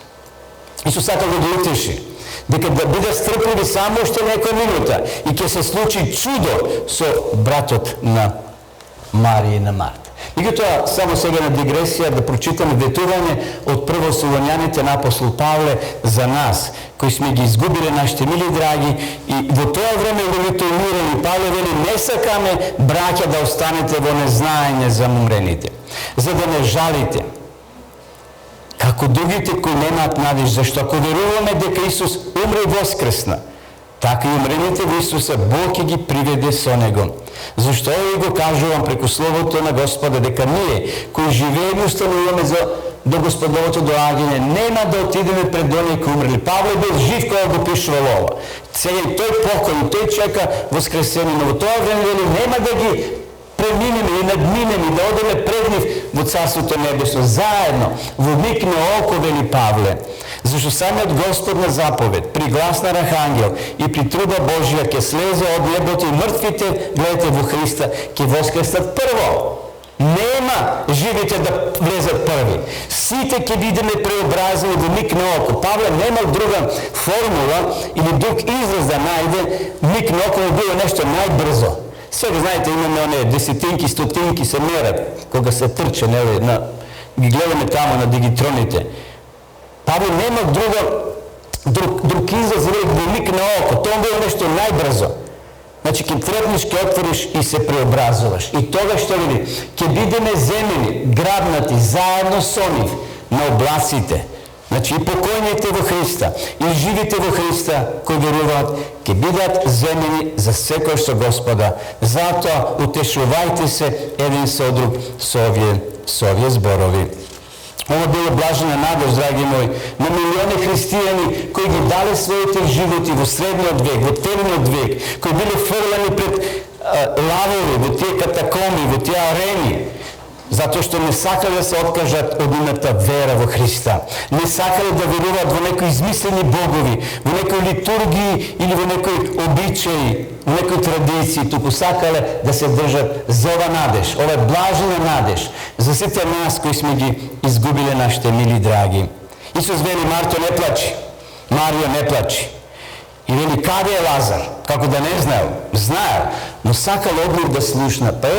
Исус сака да ги утеши, дека да бидат стрпливи само уште некоја минута и ќе се случи чудо со братот на Марија и на Марта. Меѓутоа, само сега на дигресија да прочитаме ветување од прво Солуњаните на апостол Павле за нас, кои сме ги изгубили нашите мили драги, и во тоа време велите умирали. Павле вели, не сакаме, браќа, да останете во незнаење за умрените, за да не жалите, како другите кои немаат надеж, зашто ако веруваме дека Исус умре и воскресна, така и умрените во Исуса Бог ќе ги приведе со Него. Зашто и го кажувам преку Словото на Господа, дека ние, кои живееме и установуваме до Господовото доаѓање, нема да отидеме пред оние кои умрели. Павле бил жив кога го пишувал ова. Сега и тој покој, тој чека воскресение, но во тоа време нема да ги преминеме и надминеме, да одеме пред нив во Царството Небесно, заедно, во миг на око, вели Павле. Зашто самиот Господ на заповед, при глас на архангел и при труба Божија ќе слезе од небото и мртвите, гледате во Христа, ќе воскреснат прво. Нема живите да влезат први. Сите ќе бидеме преобразени во миг на око. Павле немал друга формула или друг израз да најде. Миг на око било нешто најбрзо. Сега, знаете, имаме оние десетинки, стотинки се мерат, кога се трче, нели, ги гледаме тамо на дигитроните. Павле нема друг израз во миг на око. Тоа било нешто најбрзо. Значи, ќе трепнеш, ќе отвориш и се преобразуваш. И тогаш што види, ќе бидеме земени, грабнати, заедно со нив, на облаците. Значи, и покојните во Христа, и живите во Христа, кои веруваат, ќе бидат земени за секој што Господа. Затоа, утешувајте се еден со друг со овие зборови. Ова било блажена надеж, драги мои, на милиони христијани кои ги дале своите животи во средниот век, во темниот век, кои биле фрлани пред лавови, во тие катакомби, во тие арени, затоа што не сакале да се откажат од ината вера во Христа. Не сакале да веруваат во некои измислени богови, во некои литургии или во некои обичаи, во некои традиции, туку сакале да се држат за ова надеж, ова блажена надеж, за сите нас кои сме ги изгубиле нашите мили драги. Исус вели, Марто, не плачи, Марија, не плачи. И вели, каде е Лазар? Како да не знаел? Знаел, но сакал од нив да слушна. Па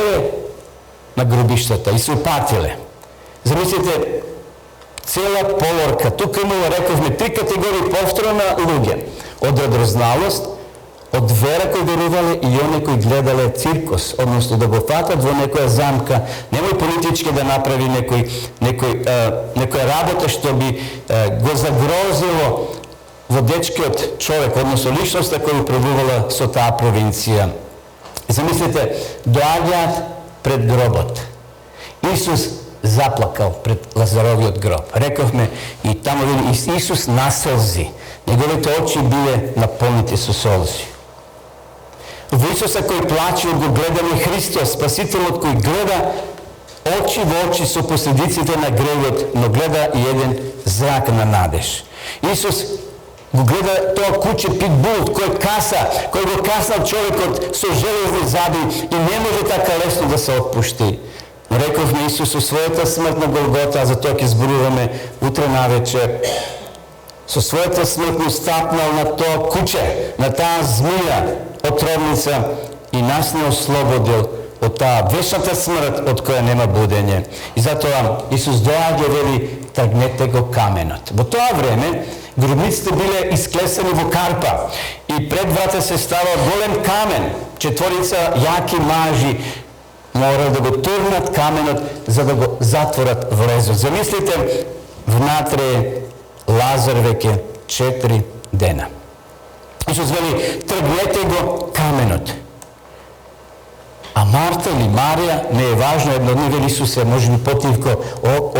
на гробиштата и се упатиле. Замислите, цела полорка. Тука имало, рековме, 3 категории повторно на луѓе. Од радрозналост, од вера кои верувале и оние кои гледале циркус, односно да го фатат во некоја замка, немој политички да направи некоја работа што би го загрозило во дечкиот човек, односно личноста која пребувала со таа провинција. Замислите, доаѓаат пред гробот. Исус заплакал пред Лазаровиот гроб. Рековме и таму вели Исус насолзи. Неговите очи биле наполнити со солзи. Во Исуса кој плаче го гледаме Христос, Спасителот кој гледа очи во очи со последиците на гревот, но гледа и еден зрак на надеж. Исус го гледа тоа куче питбул кој каса, кој го каснал човекот со железни заби и не може така лесно да се отпушти. Рековме Исус со својата смрт на Голгота, а за тоа ќе зборуваме утре навечер, со својата смрт му стапнал на тоа куче, на таа змија, отровница, и нас не ослободил од таа вечната смрт од која нема будење. И затоа Исус доаѓа вели тргнете го каменот. Во тоа време гробниците биле исклесани во карпа и пред врата се става голем камен. Четворица јаки мажи мора да го турнат каменот за да го затворат влезот. Замислите, внатре Лазар веќе 4 дена. Исус вели тргнете го каменот. А Марта или Марија, не е важно, едно од нив вели Исусе, може би потивко,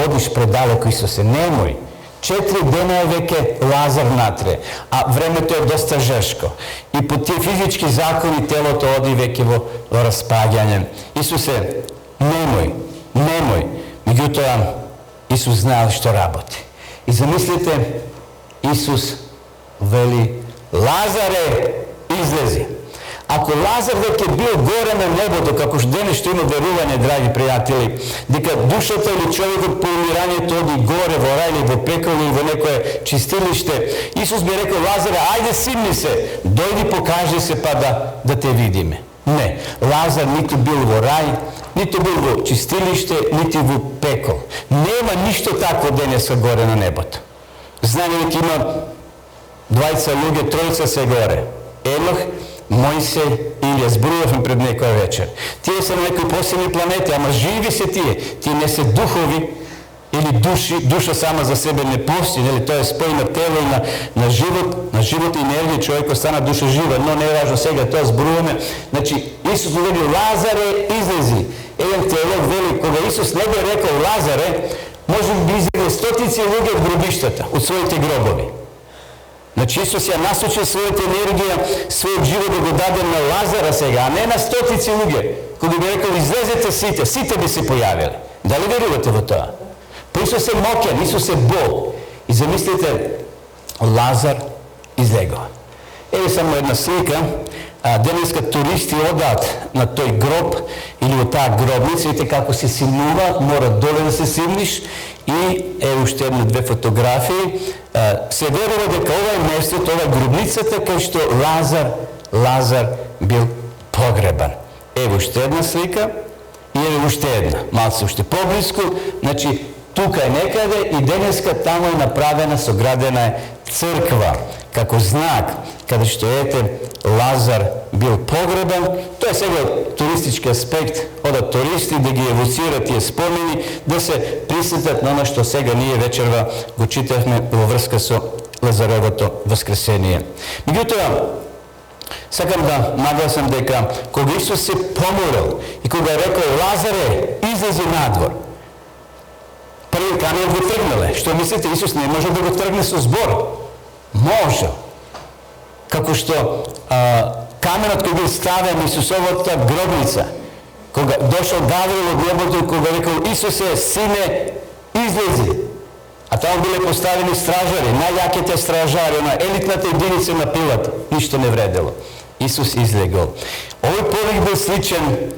одиш предалеко Исусе, немој. 4 дена е веќе Лазар внатре, а времето е доста жешко. И по тие физички закони телото оди веќе во распаѓање. Исусе, немој. Меѓутоа, Исус знаел што работи. И замислите, Исус вели, Лазаре, излези. Ако Лазар веќе бил горе на небото, како што денес што има верување, драги пријатели, дека душата или човекот по умирањето оди горе во рај или во пекол или во некое чистилиште, Исус би рекол, Лазаре, ајде симни се, дојди покажи се па да те видиме. Не, Лазар ниту бил во рај, ниту бил во чистилиште, ниту во пекол. Нема ништо тако денеска горе на небото. Знаеме дека има двајца луѓе, тројца се горе. Енох, Мојсей, Илија, зборувавме пред некоја вечер. Тие се на некои посебни планети, ама живи се тие. Тие не се духови или души, душа сама за себе не постои, нели тоа е спој на тело и на живот и енергија, човекот стана душа жива, но не е важно сега, тоа зборуваме. Значи, Исус вели, Лазаре, излези. Еден теолог вели, кога Исус не би рекол Лазаре, може би излезе стотици луѓе од гробиштата, од своите гробови. Значи Исус ја насочил својата енергија, својот живот да го даде на Лазара сега, а не на стотици луѓе. Кога би рекол, излезете сите би се појавиле. Дали верувате во тоа? Па Исус е моќен, Исус е Бог. И замислите, Лазар излегува. Еве само една слика. Денеска туристи одаат на тој гроб или во таа гробница, видите како се симнува, мора доле да се симниш. И е уште една-две фотографии. Се верува дека ова е местото, ова е гробницата кај што Лазар бил погребан. Ево уште една слика и ево уште една, малце уште поблиску. Значи, тука е некаде и денеска таму е направена, соградена е црква, како знак, каде што ете Лазар бил погребан. Тоа е сега туристички аспект, одат туристи да ги евоцират тие спомени, да се присетат на оно што сега ние вечерва го читавме во врска со Лазаровото воскресение. Меѓутоа, сакам да нагласам дека кога Исус се поморил и кога рекол Лазаре, излези надвор, први каменот го тргнале. Што мислите, Исус не може да го тргне со збор? Може. Како што каменот кој бил ставен Исусовата гробница, кога дошол Гавриил од небото и кога рекол Исусе, сине, излези. А таму биле поставени стражари, најјаките стражари, на елитната единица на Пилат, ништо не вредело. Исус излегол. Овој повик бил сличен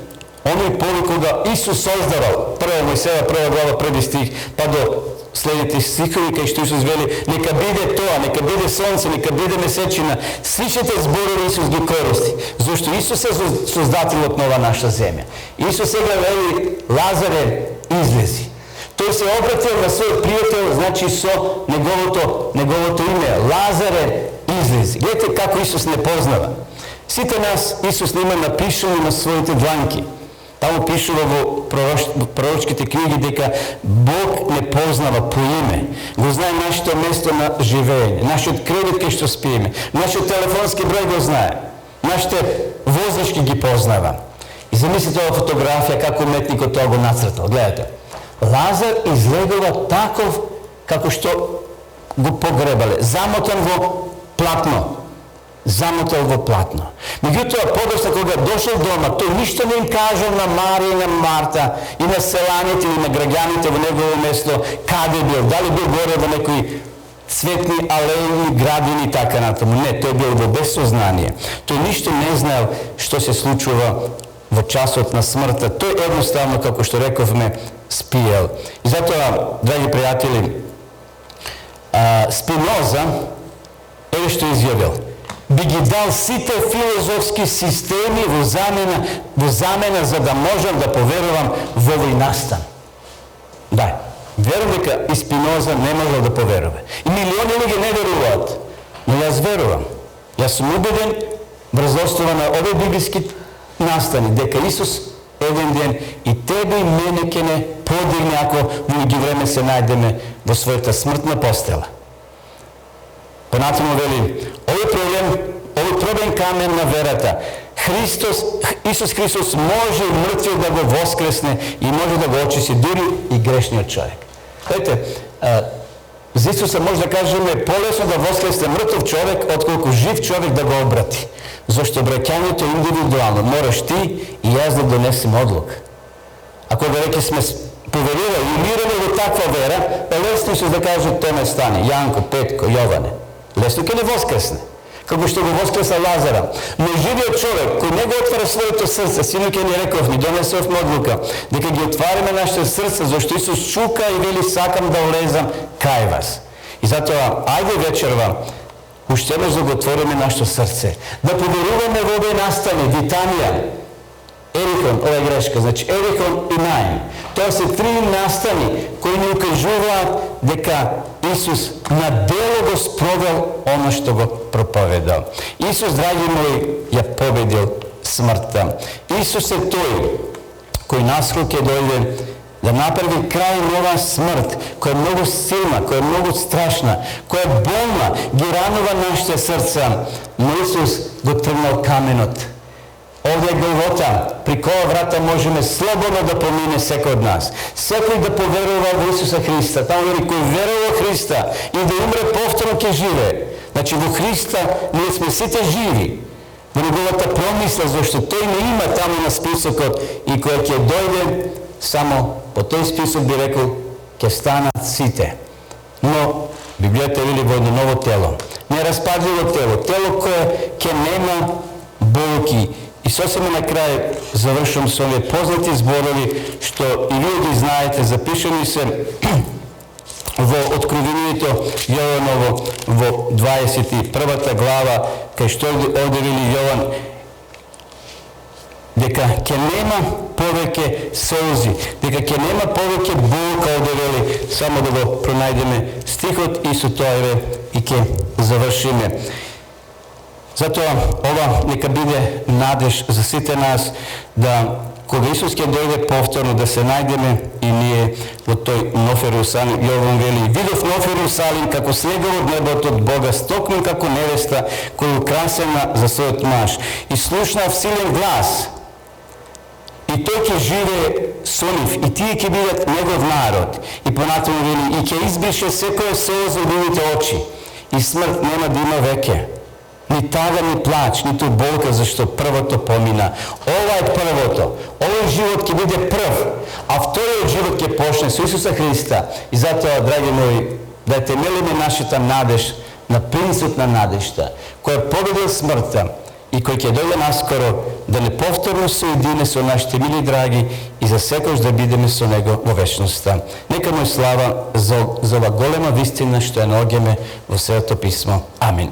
оној повик кога Исус создавал, прва Мојсеева, прва глава, први стих, па до следните стихови кај што Исус вели, нека биде тоа, нека биде сонце, нека биде месечина. Сличните зборови Исус ги користи, зашто Исус е создателот на ова наша земја. Исус сега вели, Лазаре, излези. Тој се обратил на својот пријател, значи со неговото име, Лазаре, излези. Гледате како Исус не познава. Сите нас Исус не има напишано на своите дланки. Таму пишува во пророчките книги дека Бог не познава по име. Го знае нашето место на живење, нашиот кредит кај што спиеме, нашиот телефонски број го знае, нашите вознички ги познава. И замислите ова фотографија како уметникот тоа го нацртал. Гледате. Лазар изгледува таков како што го погребале, замотан во платно. Замотал во платно. Меѓутоа, подоцна кога дошол дома, тој ништо не им кажал на Марија и на Марта и на селаните и на граѓаните во негово место каде бил, дали бил горе во некои цветни алеи, градини и така натаму. Не, тој бил во безсознание. Тој ништо не знаел што се случува во часот на смртта. Тој едноставно, како што рековме, спиел. И затоа, драги пријатели, Спиноза еве што изјавил: би ги дал сите филозофски системи во замена за да можам да поверувам во овој настан. Да, верувам дека и Спиноза не можел да поверува. И милиони луѓе не веруваат, но јас верувам. Јас сум убеден врз основа на овој библиски настани дека Исус еден ден и тебе и мене ќе не подигне ако во иги време се најдеме во својата смртна постела. Понатаму вели, овој пробен камен на верата, Исус Христос може и мртвиот да го воскресне и може да го очисти дури и грешниот човек. Знаете, за Исуса може да кажеме полесно да воскресне мртов човек, отколку жив човек да го обрати. Зашто обраќањето е индивидуално. Мораш ти и јас да донесем одлука. Ако да реки сме поверували и умираме во таква вера, лесно се да каже Томе стане, Јанко, Петко, Јоване. Лесно ќе не воскресне, како што го воскреса Лазара. Но живиот човек, кој не го отвара своето срце, синоќа ни реков, ни донесовме одлука, дека ги отвариме нашите срца, зашто Исус чука и вели сакам да влезам кај вас. И затоа, ајде вечерва, уште еднаш да го отвориме нашето срце, да поверуваме во овој настани, Витанија, Ерихон, ова е грешка, значи Ерихон и Наин. Тоа се три настани кои ни укажуваат дека Исус на дело го спровел оно што го проповедал. Исус, драги мои, ја победил смртта. Исус е тој кој наскоро ќе дојде да направи крај на оваа смрт, која е многу силна, која е многу страшна, која е болна, ги ранува нашите срца. Но Исус го тргнал каменот. Овде е Голгота, при која врата можеме слободно да помине секој од нас. Секој да поверува во Исуса Христа, таму вели кој верува во Христа и да умре повторно ќе живее. Значи во Христа ние сме сите живи. Во неговата промисла, зашто тој не има таму на списокот и кој ќе дојде само по тој список би рекол ќе станат сите. Но Библијата вели во едно ново тело, нераспадливо тело кое ќе нема болки. И сосема на крај завршувам со овие познати зборови што и вие ги знаете, запишани се во Откровението Јованово во 21 глава, кај што овде вели Јован дека ќе нема повеќе солзи, дека ќе нема повеќе болка, овде вели, само да го пронајдеме стихот и со тоа и ќе завршиме. Затоа ова нека биде надеж за сите нас да кога Исус ќе дојде повторно да се најдеме и ние во тој нов Ерусалим. Јован вели: видов нов Ерусалим како слегол од небото од Бога, стокнен како невеста која е украсена за својот маж. И слушнав силен глас. И тој ќе живее со нив, и тие ќе бидат негов народ. И понатаму вели: и ќе избрише секоја солза од нивните очи. И смрт нема да има веќе. Ни тага, ни плач, ниту болка, зашто првото помина. Ова е првото. Овој живот ќе биде прв, а вториот живот ќе почне со Исуса Христа. И затоа, драги мои, да темелиме нашата надеж на принцот на надежта, кој победил смртта и кој ќе дојде наскоро да не повторно се уедине со нашите мили драги и за секојаш да бидеме со Него во вечноста. Нека му е слава за ова голема вистина што ја наоѓаме во Светото писмо. Амин.